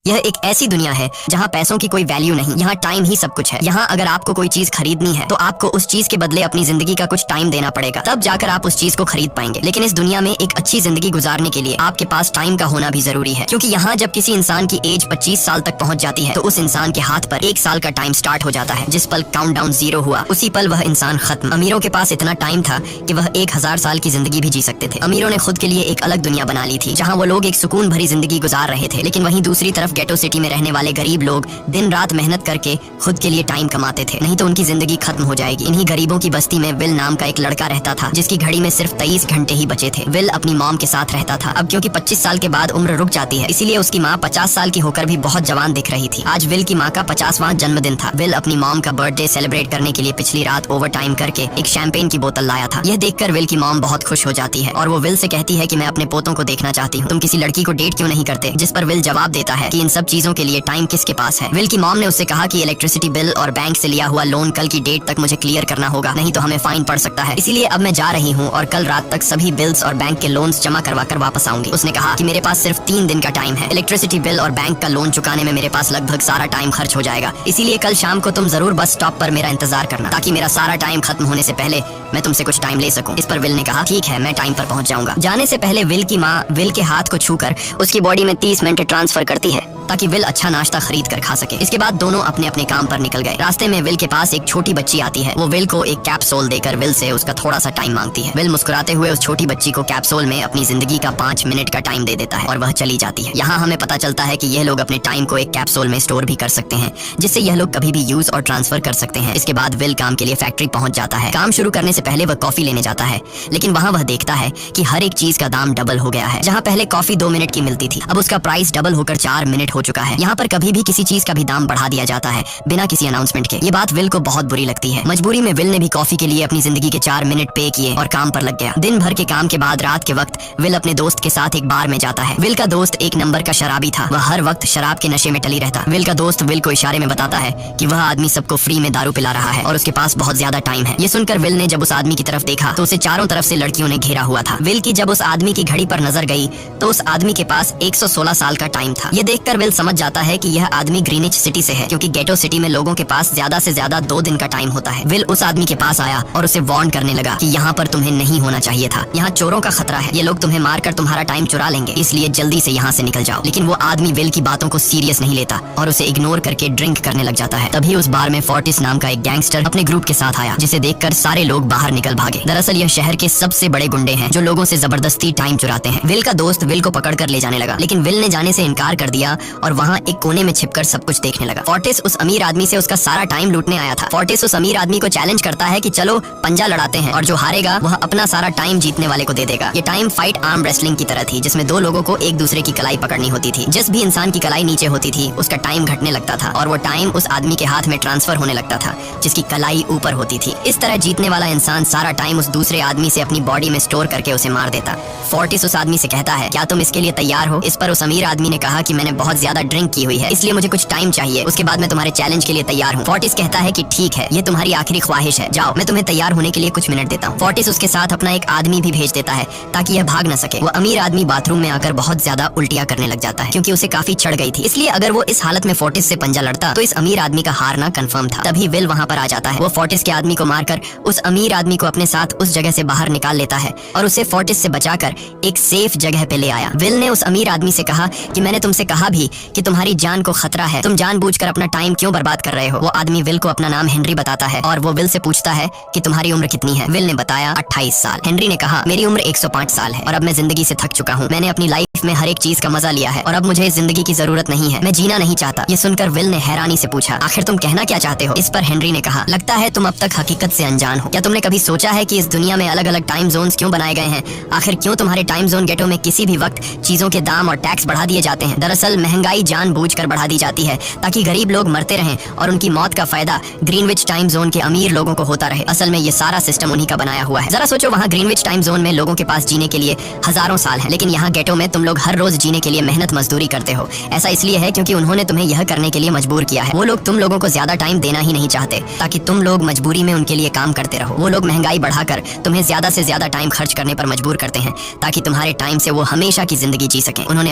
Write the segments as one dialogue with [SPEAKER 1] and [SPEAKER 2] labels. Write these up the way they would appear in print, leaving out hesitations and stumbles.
[SPEAKER 1] यह एक ऐसी दुनिया है जहाँ पैसों की कोई वैल्यू नहीं, यहाँ टाइम ही सब कुछ है। यहाँ अगर आपको कोई चीज खरीदनी है तो आपको उस चीज के बदले अपनी जिंदगी का कुछ टाइम देना पड़ेगा, तब जाकर आप उस चीज को खरीद पाएंगे। लेकिन इस दुनिया में एक अच्छी जिंदगी गुजारने के लिए आपके पास टाइम का होना भी जरूरी है, क्योंकि यहाँ जब किसी इंसान की एज 25 साल तक पहुँच जाती है तो उस इंसान के हाथ पर 1 साल का टाइम स्टार्ट हो जाता है। जिस पल काउंटडाउन 0 हुआ उसी पल वह इंसान खत्म। अमीरों के पास इतना टाइम था कि वह 1000 साल की जिंदगी भी जी सकते थे। अमीरों ने खुद के लिए एक अलग दुनिया बना ली थी जहाँ वो लोग एक सुकून भरी जिंदगी गुजार रहे थे, लेकिन वहीं दूसरी तरफ गेटो सिटी में रहने वाले गरीब लोग दिन रात मेहनत करके खुद के लिए टाइम कमाते थे, नहीं तो उनकी जिंदगी खत्म हो जाएगी। इन्हीं गरीबों की बस्ती में विल नाम का एक लड़का रहता था जिसकी घड़ी में सिर्फ 23 घंटे ही बचे थे। विल अपनी मॉम के साथ रहता था। अब क्योंकि 25 साल के बाद उम्र रुक जाती है, इसीलिए उसकी माँ 50 साल की होकर भी बहुत जवान दिख रही थी। आज विल की माँ का 50वां जन्मदिन था। विल अपनी मॉम का बर्थडे सेलिब्रेट करने के लिए पिछली रात ओवर टाइम करके एक शैंपेन की बोतल लाया था। यह देखकर विल की मॉम बहुत खुश हो जाती है और वो विल से कहती है कि मैं अपने पोतों को देखना चाहती हूँ, तुम किसी लड़की को डेट क्यों नहीं करते? जिस पर विल जवाब देता है कि इन सब चीजों के लिए टाइम किसके पास है। विल की मॉम ने उससे कहा कि इलेक्ट्रिसिटी बिल और बैंक से लिया हुआ लोन कल की डेट तक मुझे क्लियर करना होगा, नहीं तो हमें फाइन पड़ सकता है। इसीलिए अब मैं जा रही हूँ और कल रात तक सभी बिल्स और बैंक के लोन्स जमा करवा कर वापस आऊंगी। उसने कहा कि मेरे पास सिर्फ 3 दिन का टाइम है। इलेक्ट्रिसिटी बिल और बैंक का लोन चुकाने में मेरे पास लगभग सारा टाइम खर्च हो जाएगा, इसीलिए कल शाम को तुम जरूर बस स्टॉप पर मेरा इंतजार करना, ताकि मेरा सारा टाइम खत्म होने से पहले मैं तुमसे कुछ टाइम ले सकूं। इस पर विल ने कहा ठीक है, मैं टाइम पर पहुंच जाऊंगा। जाने से पहले विल की माँ विल के हाथ को छूकर उसकी बॉडी में 30 मिनट ट्रांसफर करती है ताकि विल अच्छा नाश्ता खरीद कर खा सके। इसके बाद दोनों अपने अपने काम पर निकल गए। रास्ते में विल के पास एक छोटी बच्ची आती है। वो विल को एक कैप्सूल देकर विल से उसका थोड़ा सा टाइम मांगती है। विल मुस्कुराते हुए उस छोटी बच्ची को कैप्सूल में अपनी जिंदगी का 5 मिनट का टाइम दे देता है और वह चली जाती है। यहाँ हमें पता चलता है कि यह लोग अपने टाइम को एक कैप्सूल में स्टोर भी कर सकते हैं, जिससे यह लोग कभी भी यूज और ट्रांसफर कर सकते हैं। इसके बाद विल काम के लिए फैक्ट्री पहुंच जाता है। काम शुरू करने से पहले वह कॉफी लेने जाता है, लेकिन वहाँ वह देखता है कि हर एक चीज का दाम डबल हो गया है। जहाँ पहले कॉफी 2 मिनट की मिलती थी, अब उसका प्राइस डबल होकर 4 मिनट हो चुका है। यहाँ पर कभी भी किसी चीज का भी दाम बढ़ा दिया जाता है बिना किसी अनाउंसमेंट के। ये बात विल को बहुत बुरी लगती है। मजबूरी में विल ने भी कॉफी के लिए अपनी जिंदगी के 4 मिनट पे किए और काम पर लग गया। दिन भर के काम के बाद रात के वक्त विल अपने दोस्त के साथ एक बार में जाता है। विल का दोस्त एक नंबर का शराबी था। वह हर वक्त शराब के नशे में टली रहता। विल का दोस्त विल को इशारे में बताता है कि वह आदमी सबको फ्री में दारू पिला रहा है और उसके पास बहुत ज्यादा टाइम है। ये सुनकर विल ने जब उस आदमी की तरफ देखा तो उसे चारों तरफ से लड़कियों ने घेरा हुआ था। विल की जब उस आदमी की घड़ी पर नजर गई तो उस आदमी के पास 116 साल का टाइम था। ये देखकर विल समझ जाता है कि यह आदमी ग्रीनिच सिटी से है, क्योंकि गेटो सिटी में लोगों के पास ज्यादा से ज्यादा 2 दिन का टाइम होता है। विल उस आदमी के पास आया और उसे वार्न करने लगा कि यहाँ पर तुम्हें नहीं होना चाहिए था। यहाँ चोरों का खतरा है, ये लोग तुम्हें मारकर तुम्हारा टाइम चुरा लेंगे, इसलिए जल्दी से यहाँ से निकल जाओ। लेकिन वो आदमी विल की बातों को सीरियस नहीं लेता और उसे इग्नोर करके ड्रिंक करने लग जाता है। तभी उस बार में फोर्टिस नाम का एक गैंगस्टर अपने ग्रुप के साथ आया, जिसे देखकर सारे लोग बाहर निकल भागे। दरअसल यह शहर के सबसे बड़े गुंडे हैं जो लोगों से जबरदस्ती टाइम चुराते हैं। विल का दोस्त विल को पकड़ कर ले जाने लगा, लेकिन विल ने जाने से इनकार कर दिया और वहाँ एक कोने में छिपकर सब कुछ देखने लगा। फोर्टिस उस अमीर आदमी से उसका सारा टाइम लूटने आया था। फोर्टिस उस अमीर आदमी को चैलेंज करता है कि चलो पंजा लड़ाते हैं और जो हारेगा वह अपना सारा टाइम जीतने वाले को दे देगा। ये टाइम फाइट आर्म रेसलिंग की तरह थी, जिसमें 2 लोगों को एक दूसरे की कलाई पकड़नी होती थी। जिस भी इंसान की कलाई नीचे होती थी उसका टाइम घटने लगता था और वो टाइम उस आदमी के हाथ में ट्रांसफर होने लगता था जिसकी कलाई ऊपर होती थी। इस तरह जीतने वाला इंसान सारा टाइम उस दूसरे आदमी से अपनी बॉडी में स्टोर करके उसे मार देता। फोर्टिस उस आदमी से कहता है क्या तुम इसके लिए तैयार हो? इस पर उस अमीर आदमी ने कहा कि मैंने बहुत ज्यादा ड्रिंक की हुई है, इसलिए मुझे कुछ टाइम चाहिए, उसके बाद मैं तुम्हारे चैलेंज के लिए तैयार हूँ। फोर्टिस कहता है कि ठीक है, ये तुम्हारी आखिरी ख्वाहिश है, जाओ, मैं तुम्हें तैयार होने के लिए कुछ मिनट देता हूँ। फोर्टिस उसके साथ अपना एक आदमी भी भेज देता है ताकि यह भाग न सके। वो अमीर आदमी बाथरूम में आकर बहुत ज्यादा उल्टियां करने लग जाता है क्योंकि उसे काफी चढ़ गई थी, इसलिए अगर वो इस हालत में फोर्टिस से पंजा लड़ता तो इस अमीर आदमी का हारना कंफर्म था। तभी विल वहाँ पर आ जाता है। वो फोर्टिस के आदमी को मारकर उस अमीर आदमी को अपने साथ उस जगह से बाहर निकाल लेता है और उसे फोर्टिस से बचाकर एक सेफ जगह पे ले आया। विल ने उस अमीर आदमी से कहा कि मैंने तुमसे कहा भी कि तुम्हारी जान को खतरा है, तुम जानबूझकर अपना टाइम क्यों बर्बाद कर रहे हो? वो आदमी विल को अपना नाम हेनरी बताता है और वो विल से पूछता है कि तुम्हारी उम्र कितनी है? विल ने बताया 28 साल। हेनरी ने कहा मेरी उम्र 105 साल है और अब मैं जिंदगी से थक चुका हूँ। मैंने अपनी लाइफ में हर एक चीज का मजा लिया है और अब मुझे इस जिंदगी की जरूरत नहीं है, मैं जीना नहीं चाहता। ये सुनकर विल ने हैरानी से पूछा आखिर तुम कहना क्या चाहते हो? इस पर हेनरी ने कहा लगता है तुम अब तक हकीकत से अनजान हो। क्या तुमने कभी सोचा है कि इस दुनिया में अलग अलग टाइम जोन्स क्यों बनाए गए हैं? आखिर क्यों तुम्हारे टाइम जोन गेटो में किसी भी वक्त चीजों के दाम और टैक्स बढ़ा दिए जाते हैं? दरअसल महंगाई जानबूझकर बढ़ा दी जाती है ताकि गरीब लोग मरते रहें और उनकी मौत का फायदा ग्रीनविच टाइम जोन के अमीर लोगों को होता रहे। असल में ये सारा सिस्टम उन्हीं का बनाया हुआ है। जरा सोचो, वहाँ ग्रीनविच टाइम जोन में लोगों के पास जीने के लिए हजारों साल हैं, लेकिन यहाँ गेटो में तुम लोग हर रोज जीने के लिए मेहनत मजदूरी करते हो। ऐसा इसलिए है क्योंकि उन्होंने तुम्हें यह करने के लिए मजबूर किया है। वो लोग तुम लोगों को ज्यादा टाइम देना ही नहीं चाहते ताकि तुम लोग मजबूरी में उनके लिए काम करते रहो। वो लोग महंगाई बढ़ाकर तुम्हें ज्यादा से ज्यादा टाइम खर्च करने पर मजबूर करते हैं ताकि तुम्हारे टाइम से वो हमेशा की जिंदगी जी सके। उन्होंने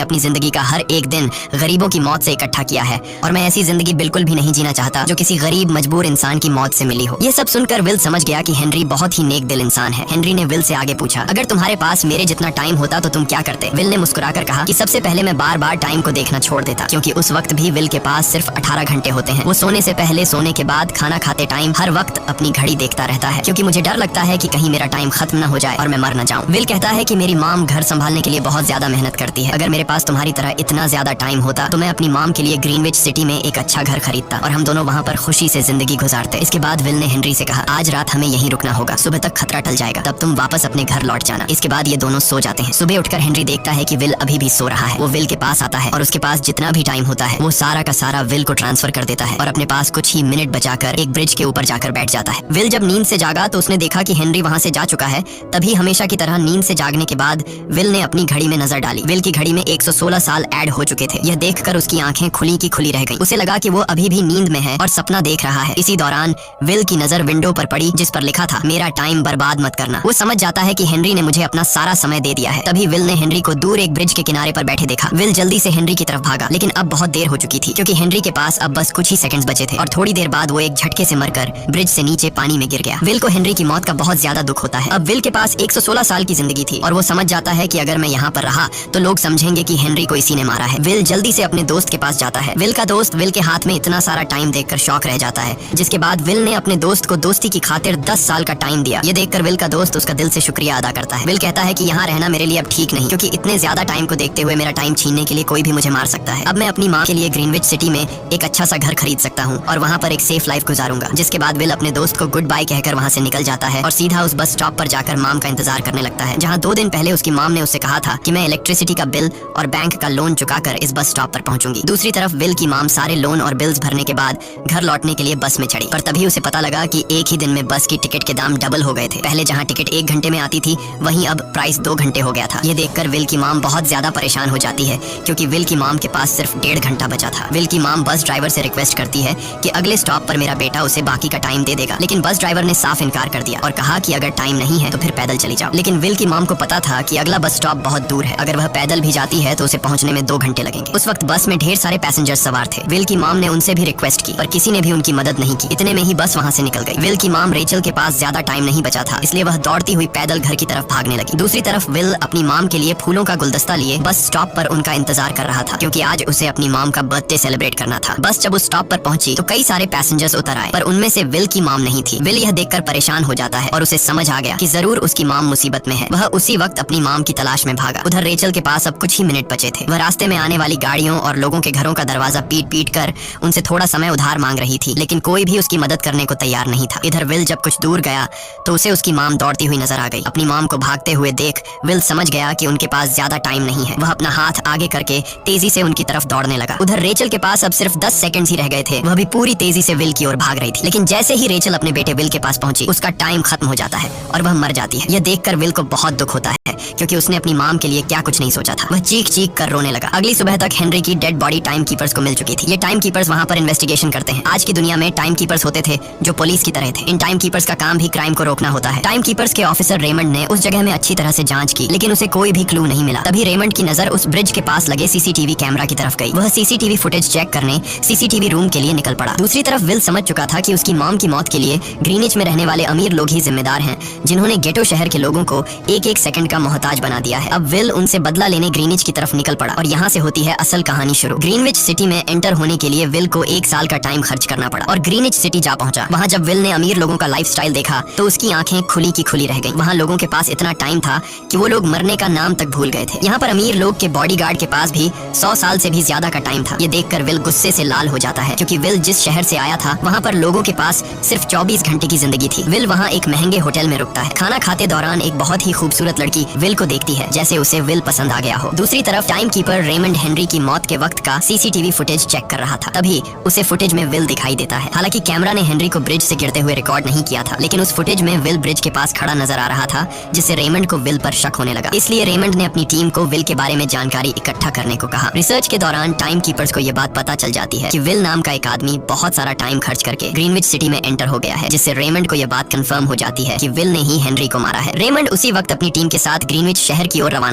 [SPEAKER 1] अपनी जिंदगी का हर एक दिन गरीबों की मौत से इकट्ठा किया है और मैं ऐसी जिंदगी बिल्कुल भी नहीं जीना चाहता जो किसी गरीब मजबूर इंसान की मौत से मिली हो। ये सब सुनकर विल समझ गया कि हेनरी बहुत ही नेक दिल इंसान है। हेनरी ने विल से आगे पूछा, अगर तुम्हारे पास मेरे जितना टाइम होता तो तुम क्या करते? विल ने मुस्कुराकर कहा कि सबसे पहले मैं बार बार टाइम को देखना छोड़ देता, क्योंकि उस वक्त भी विल के पास सिर्फ 18 घंटे होते हैं। वो सोने से पहले, सोने के बाद, खाना खाते टाइम हर वक्त अपनी घड़ी देखता रहता है, क्योंकि मुझे डर लगता है कि कहीं मेरा टाइम खत्म न हो जाए और मैं मर न जाऊं। विल कहता है कि मेरी माम घर संभालने के लिए बहुत ज्यादा मेहनत करती है। अगर मेरे पास तुम्हारी तरह इतना ज्यादा टाइम होता तो मैं अपनी माम के लिए ग्रीनविच सिटी में एक अच्छा घर खरीदता और हम दोनों वहाँ पर खुशी से जिंदगी गुजारते। इसके बाद विल ने हेनरी से कहा, आज रात हमें यहीं रुकना होगा, सुबह तक खतरा टल जाएगा, तब तुम वापस अपने घर लौट जाना। इसके बाद ये दोनों सो जाते हैं। सुबह उठकर हेनरी देखता है कि विल अभी भी सो रहा है। वो विल के पास आता है और उसके पास जितना भी टाइम होता है वो सारा का सारा विल को ट्रांसफर कर देता है और अपने पास कुछ ही मिनट बचाकर एक ब्रिज के ऊपर जाकर बैठ जाता है। विल जब नींद से जागा तो उसने देखा कि हेनरी वहाँ से जा चुका है। तभी हमेशा की तरह नींद से जागने के बाद विल ने अपनी घड़ी में नजर डाली। विल की घड़ी में 116 साल ऐड हो चुके थे। यह देखकर उसकी आंखें खुली की खुली रह गईं। उसे लगा कि वो अभी भी नींद में है और सपना देख रहा है। इसी दौरान विल की नजर विंडो पर पड़ी जिस पर लिखा था, मेरा टाइम बर्बाद मत करना। वो समझ जाता है कि हेनरी ने मुझे अपना सारा समय दे दिया है। तभी विल ने हेनरी को दूर एक ब्रिज के किनारे पर बैठे देखा। विल जल्दी से हेनरी की तरफ भागा, लेकिन अब बहुत देर हो चुकी थी क्योंकि हेनरी के पास अब बस कुछ ही सेकंड्स बचे थे और थोड़ी देर बाद वो एक झटके से मरकर ब्रिज से नीचे पानी में गिर गया। विल को हेनरी की मौत का बहुत ज्यादा दुख होता है। अब विल के पास 116 साल की जिंदगी थी और वो समझ जाता है कि अगर मैं यहाँ पर रहा तो लोग समझेंगे कि हेनरी को इसी ने मारा है। विल जल्दी से अपने दोस्त के पास जाता है। विल का दोस्त विल के हाथ में इतना सारा टाइम देखकर शॉक रह जाता है, जिसके बाद विल ने अपने दोस्त को दोस्ती की खातिर 10 साल का टाइम दिया। ये देखकर विल का दोस्त उसका दिल से शुक्रिया अदा करता है। विल कहता है कि यहाँ रहना मेरे लिए अब ठीक नहीं, क्योंकि इतने ज्यादा टाइम को देखते हुए मेरा टाइम छीनने के लिए कोई भी मुझे मार सकता है। अब मैं अपनी माँ के लिए ग्रीनविच सिटी में एक अच्छा सा घर खरीद सकता हूँ और वहाँ पर एक सेफ लाइफ गुजारूंगा। जिसके बाद विल अपने दोस्त को गुड बाय कहकर वहाँ से निकल जाता है और सीधा उस बस स्टॉप पर जाकर माम का इंतजार करने लगता है, जहाँ 2 दिन पहले उसकी माम ने उससे कहा था कि मैं इलेक्ट्रिसिटी का बिल और बैंक का लोन चुकाकर इस बस स्टॉप पर पहुंचूंगी। दूसरी तरफ विल की माम सारे लोन और बिल्स भरने के बाद घर लौटने के लिए बस में चढ़ी, पर तभी उसे पता लगा कि एक ही दिन में बस की टिकट के दाम डबल हो गए थे। पहले जहाँ टिकट 1 घंटे में आती थी वहीं अब प्राइस 2 घंटे हो गया था। ये देखकर विल की माम बहुत ज्यादा परेशान हो जाती है, क्योंकि विल की माम के पास सिर्फ 1.5 घंटा बचा था। विल की माम बस ड्राइवर से रिक्वेस्ट करती है कि अगले स्टॉप पर मेरा बेटा उसे बाकी का टाइम दे देगा, लेकिन बस ड्राइवर ने साफ इनकार कर दिया और कहा कि अगर टाइम नहीं है तो फिर पैदल चली जाओ। लेकिन विल की माम को पता था कि अगला बस स्टॉप बहुत दूर है, अगर वह पैदल भी जाती है तो उसे पहुंचने में 2 घंटे लगेंगे। उस वक्त बस में ढेर सारे पैसेंजर्स सवार थे। विल की माम ने उनसे भी रिक्वेस्ट की, पर किसी ने भी उनकी मदद नहीं की। इतने में ही बस वहाँ से निकल गई। विल की माम रेचल के पास ज्यादा टाइम नहीं बचा था, इसलिए वह दौड़ती हुई पैदल घर की तरफ भागने लगी। दूसरी तरफ विल अपनी माम के लिए फूलों का गुलदस्ता लिए बस स्टॉप पर उनका इंतजार कर रहा था, क्योंकि आज उसे अपनी माम का बर्थडे सेलिब्रेट करना था। बस जब उस स्टॉप पर पहुंची तो कई सारे पैसेंजर्स उतर आए, पर उनमें से विल की माम नहीं थी। विल यह देखकर परेशान हो जाता है और उसे समझ आ गया कि जरूर उसकी माम मुसीबत में है। वह उसी वक्त अपनी माम की तलाश में भागा। उधर रेचल के पास अब कुछ ही मिनट बचे थे। वह रास्ते में आने वाली गाड़ियों और लोगों के घरों का दरवाजा पीट पीट कर उनसे थोड़ा समय उधार मांग रही थी, लेकिन कोई भी उसकी मदद करने को तैयार नहीं था। इधर विल जब कुछ दूर गया तो उसे उसकी माम दौड़ती हुई नजर आ गई। अपनी माम को भागते हुए देख विल समझ गया कि उनके पास ज्यादा टाइम नहीं है। वह अपना हाथ आगे करके तेजी से उनकी तरफ दौड़ने लगा। उधर रेचल के पास अब सिर्फ 10 सेकंड्स ही रह गए थे। वह भी पूरी तेजी से विल की ओर भाग रही थी, लेकिन जैसे ही रेचल अपने बेटे विल के पास पहुंची उसका टाइम खत्म हो जाता है और वह मर जाती है। यह देखकर विल को बहुत दुख होता है, क्योंकि उसने अपनी माम के लिए क्या कुछ नहीं सोचा था। वह चीख चीख कर रोने लगा। अगली सुबह तक हेनरी की डेड बॉडी टाइम कीपर्स को मिल चुकी थी। ये टाइम कीपर्स वहाँ पर इन्वेस्टिगेशन करते हैं। आज की दुनिया में टाइम कीपर्स होते थे जो पुलिस की तरह थे। इन टाइम कीपर्स का काम भी क्राइम को रोकना होता है। टाइम कीपर्स के ऑफिसर रेमंड ने उस जगह में अच्छी तरह से जांच की, लेकिन उसे कोई भी क्लू नहीं मिला। तभी रेमंड की नजर उस ब्रिज के पास लगे सीसीटीवी कैमरा की तरफ गई। वह सीसीटीवी फुटेज चेक करने सीसीटीवी रूम के लिए निकल पड़ा। दूसरी तरफ विल समझ चुका था कि उसकी मॉम की मौत के लिए ग्रीनिच में रहने वाले अमीर लोग ही जिम्मेदार हैं, जिन्होंने गेटो शहर के लोगों को एक एक सेकंड का मोहताज बना दिया है। अब विल उनसे बदला लेने ग्रीनिच की तरफ निकल पड़ा और यहाँ से होती है असल कहानी शुरू। ग्रीनविच सिटी में एंटर होने के लिए विल को 1 साल का टाइम खर्च करना पड़ा और ग्रीनिच सिटी जा पहुंचा। वहाँ जब विल ने अमीर लोगों का लाइफस्टाइल देखा तो उसकी आंखें खुली की खुली रह गईं। वहाँ लोगों के पास इतना टाइम था कि वो लोग मरने का नाम तक भूल गए थे। यहाँ पर अमीर लोग के बॉडीगार्ड के पास भी 100 साल से भी ज्यादा का टाइम था। ये देखकर विल गुस्से से लाल हो जाता है, क्योंकि विल जिस शहर से आया था वहाँ पर लोगों के पास सिर्फ 24 घंटे की जिंदगी थी। विल वहाँ एक महंगे होटल में रुकता है। खाना खाते दौरान एक बहुत ही खूबसूरत लड़की विल को देखती है, जैसे उसे विल पसंद आ गया हो। दूसरी तरफ टाइम कीपर रेमंड हेनरी की मौत के वक्त का सीसीटीवी फुटेज चेक कर रहा था। तभी उसे फुटेज में विल दिखाई देता है। हालांकि कैमरा ने हेनरी को ब्रिज से गिरते हुए रिकॉर्ड नहीं किया था, लेकिन उस फुटेज में विल ब्रिज के पास खड़ा नजर आ रहा था, जिससे रेमंड को विल पर शक होने लगा। इसलिए रेमंड ने अपनी टीम को को विल के बारे में जानकारी इकट्ठा करने को कहा। रिसर्च के दौरान टाइम कीपर्स को यह बात पता चल जाती है कि विल नाम का एक आदमी बहुत सारा टाइम खर्च करके ग्रीनविच सिटी में एंटर हो गया है, जिससे रेमंड को यह बात कंफर्म हो जाती है कि विल ने ही हेनरी को मारा है। रेमंड उसी वक्त अपनी टीम के साथ ग्रीनविच शहर की ओर रवाना